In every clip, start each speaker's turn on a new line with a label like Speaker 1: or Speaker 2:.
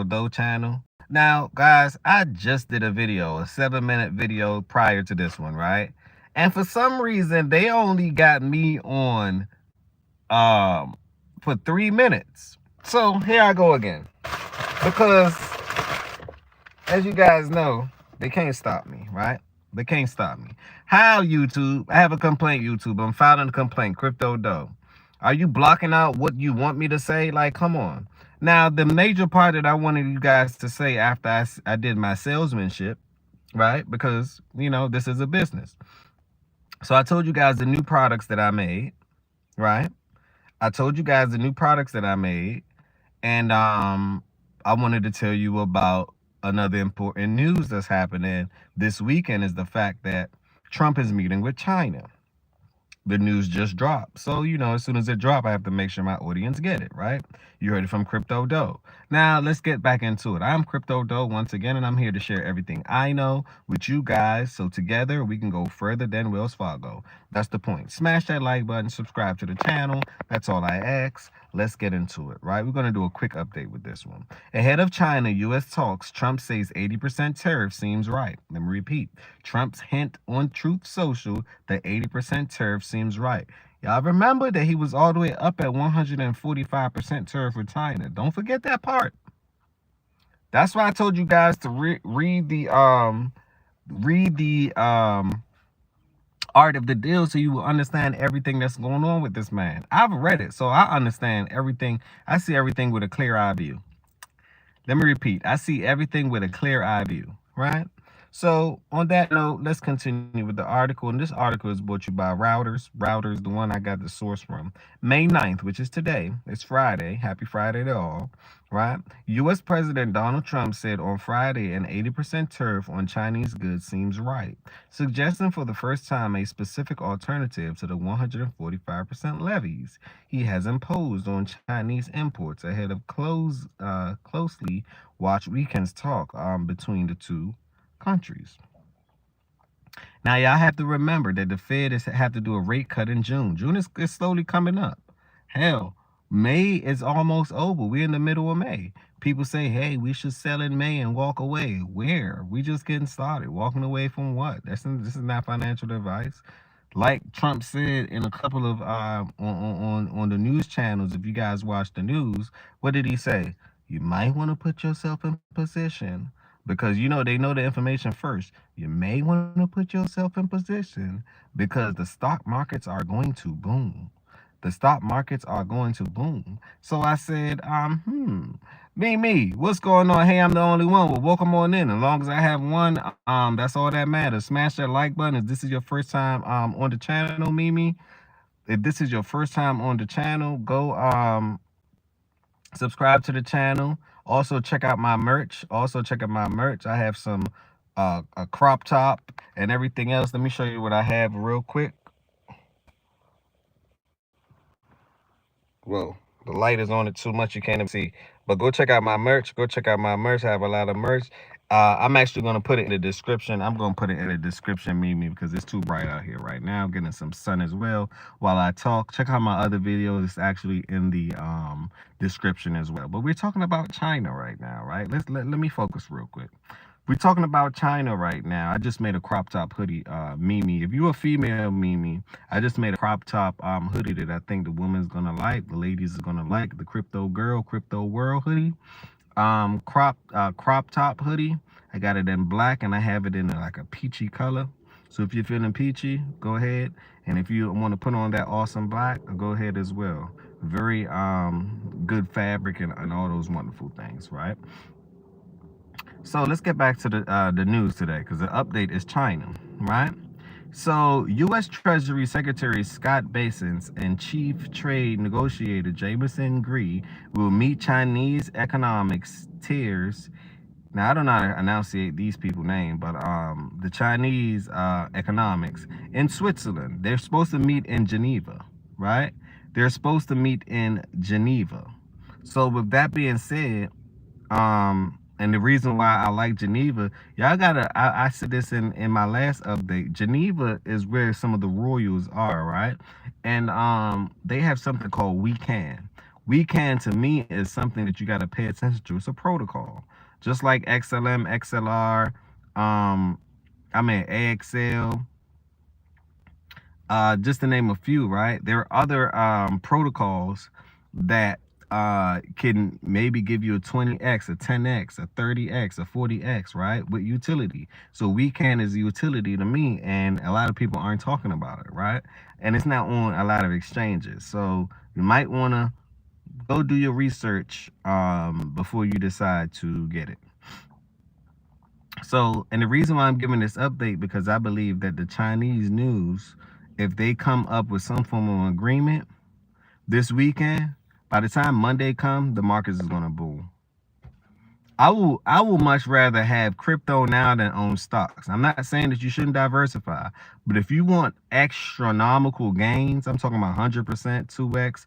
Speaker 1: Crypto Dough channel. Now, guys, I just did a video, a 7-minute video prior to this one, right? And for some reason, they only got me on for 3 minutes. So here I go again. Because as you guys know, they can't stop me, right? They can't stop me. How, YouTube? I have a complaint, YouTube. I'm filing a complaint, Crypto Dough. Are you blocking out what you want me to say? Like, come on. Now, the major part that I wanted you guys to say after I did my salesmanship, right? Because, you know, this is a business. So I told you guys the new products that I made, right? I told you guys the new products that I made. And I wanted to tell you about another important news that's happening this weekend is the fact that Trump is meeting with China. The news just dropped. So, you know, as soon as it dropped, I have to make sure my audience get it, right? You heard it from Crypto Dough. Now, let's get back into it. I'm Crypto Dough once again, and I'm here to share everything I know with you guys. So together, we can go further than Wells Fargo. That's the point. Smash that like button, subscribe to the channel. That's all I ask. Let's get into it, right? We're going to do a quick update with this one. Ahead of China, U.S. talks, Trump says 80% tariff seems right. Let me repeat. Trump's hint on Truth Social that 80% tariff seems right. Y'all remember that he was all the way up at 145% tariff with China. Don't forget that part. That's why I told you guys to read the art of the deal so you will understand everything that's going on with this man. I've read it, so I understand everything. I see everything with a clear eye view. Let me repeat. I see everything with a clear eye view, right? So on that note, let's continue with the article. And this article is brought to you by Routers. Routers, the one I got the source from. May 9th, which is today. It's Friday. Happy Friday to all, right? U.S. President Donald Trump said on Friday an 80% tariff on Chinese goods seems right, suggesting for the first time a specific alternative to the 145% levies he has imposed on Chinese imports ahead of closely watched weekend's talk between the two countries. Now, y'all have to remember that the Fed have to do a rate cut in June. June is slowly coming up. Hell, May is almost over. We're in the middle of May. People say, hey, we should sell in May and walk away. Where? We just getting started. Walking away from what? This is not financial advice. Like Trump said in a couple of on the news channels, if you guys watch the news, what did he say? You might want to put yourself in position because you know they know the information first. You may want to put yourself in position because the stock markets are going to boom. The stock markets are going to boom. So I said, me, what's going on? Hey, I'm the only one. Well, welcome on in. As long as I have one, that's all that matters. Smash that like button. If this is your first time on the channel, Mimi. If this is your first time on the channel, go subscribe to the channel. Also check out my merch. I have some a crop top and everything else. Let me show you what I have real quick. Whoa, the light is on it too much, you can't even see. But go check out my merch. I have a lot of merch. I'm actually going to put it in the description. I'm going to put it in the description, Mimi, because it's too bright out here right now. I'm getting some sun as well while I talk. Check out my other videos. It's actually in the description as well. But we're talking about China right now, right? Let me focus real quick. We're talking about China right now. I just made a crop top hoodie, Mimi. If you're a female, Mimi, I just made a crop top hoodie that I think the woman's gonna like, the ladies is gonna like, the crypto girl, crypto world hoodie, crop top hoodie. I got it in black and I have it in like a peachy color. So if you're feeling peachy, go ahead. And if you want to put on that awesome black, go ahead as well. Very good fabric and all those wonderful things, right? So let's get back to the news today, because the update is China, right? So U.S. Treasury Secretary Scott Bessent and Chief Trade Negotiator Jamieson Gree will meet Chinese economics tiers. Now, I don't know how to enunciate these people's names, but the Chinese economics in Switzerland. They're supposed to meet in Geneva, right? They're supposed to meet in Geneva. So with that being said, and the reason why I like Geneva, y'all gotta, I said this in my last update, Geneva is where some of the royals are, right? And they have something called We Can. Weekend to me is something that you got to pay attention to. It's a protocol, just like XLM, XLR, AXL, just to name a few, right? There are other protocols that can maybe give you a 20x, a 10x, a 30x, a 40x, right? With utility. So Weekend is a utility to me, and a lot of people aren't talking about it, right? And it's not on a lot of exchanges. So you might want to go do your research before you decide to get it. So, and the reason why I'm giving this update, because I believe that the Chinese news, if they come up with some form of agreement this weekend, by the time Monday comes, the markets is gonna boom. I will much rather have crypto now than own stocks. I'm not saying that you shouldn't diversify, but if you want astronomical gains, I'm talking about 100%, 2x.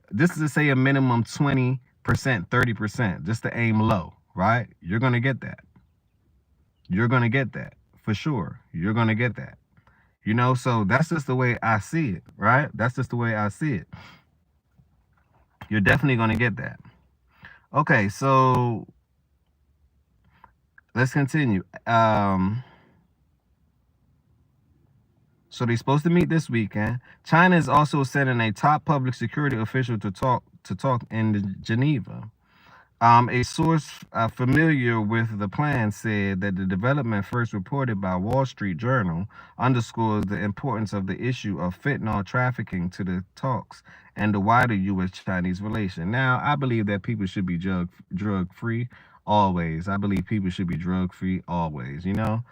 Speaker 1: This is to say a minimum 20%, 30%, just to aim low, right? You're gonna get that. You're gonna get that for sure. You're gonna get that. You know, so that's just the way I see it, right? That's just the way I see it. You're definitely gonna get that. Okay, so let's continue. So they're supposed to meet this weekend. China is also sending a top public security official to talk in Geneva. A source familiar with the plan said that the development first reported by Wall Street Journal underscores the importance of the issue of fentanyl trafficking to the talks and the wider U.S.-Chinese relation. Now, I believe that people should be drug-free always. I believe people should be drug-free always, you know?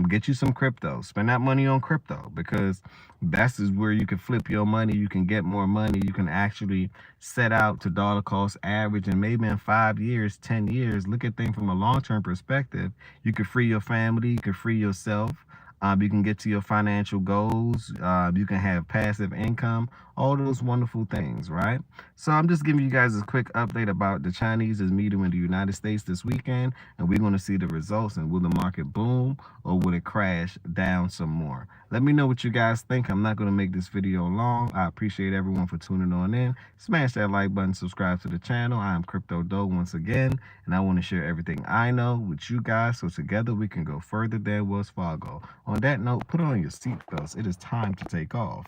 Speaker 1: Get you some crypto. Spend that money on crypto, because that's is where you can flip your money. You can get more money. You can actually set out to dollar cost average, and maybe in 5 years, 10 years, look at things from a long-term perspective. You can free your family. You can free yourself. You can get to your financial goals. You can have passive income, all those wonderful things, right? So I'm just giving you guys a quick update about the Chinese is meeting in the United States this weekend, and we're going to see the results. And will the market boom, or will it crash down some more? Let me know what you guys think. I'm not going to make this video long. I appreciate everyone for tuning on in. Smash that like button, subscribe to the channel. I am Crypto Doe once again, and I want to share everything I know with you guys, so together we can go further than Wells Fargo. On that note, put on your seatbelts. It is time to take off.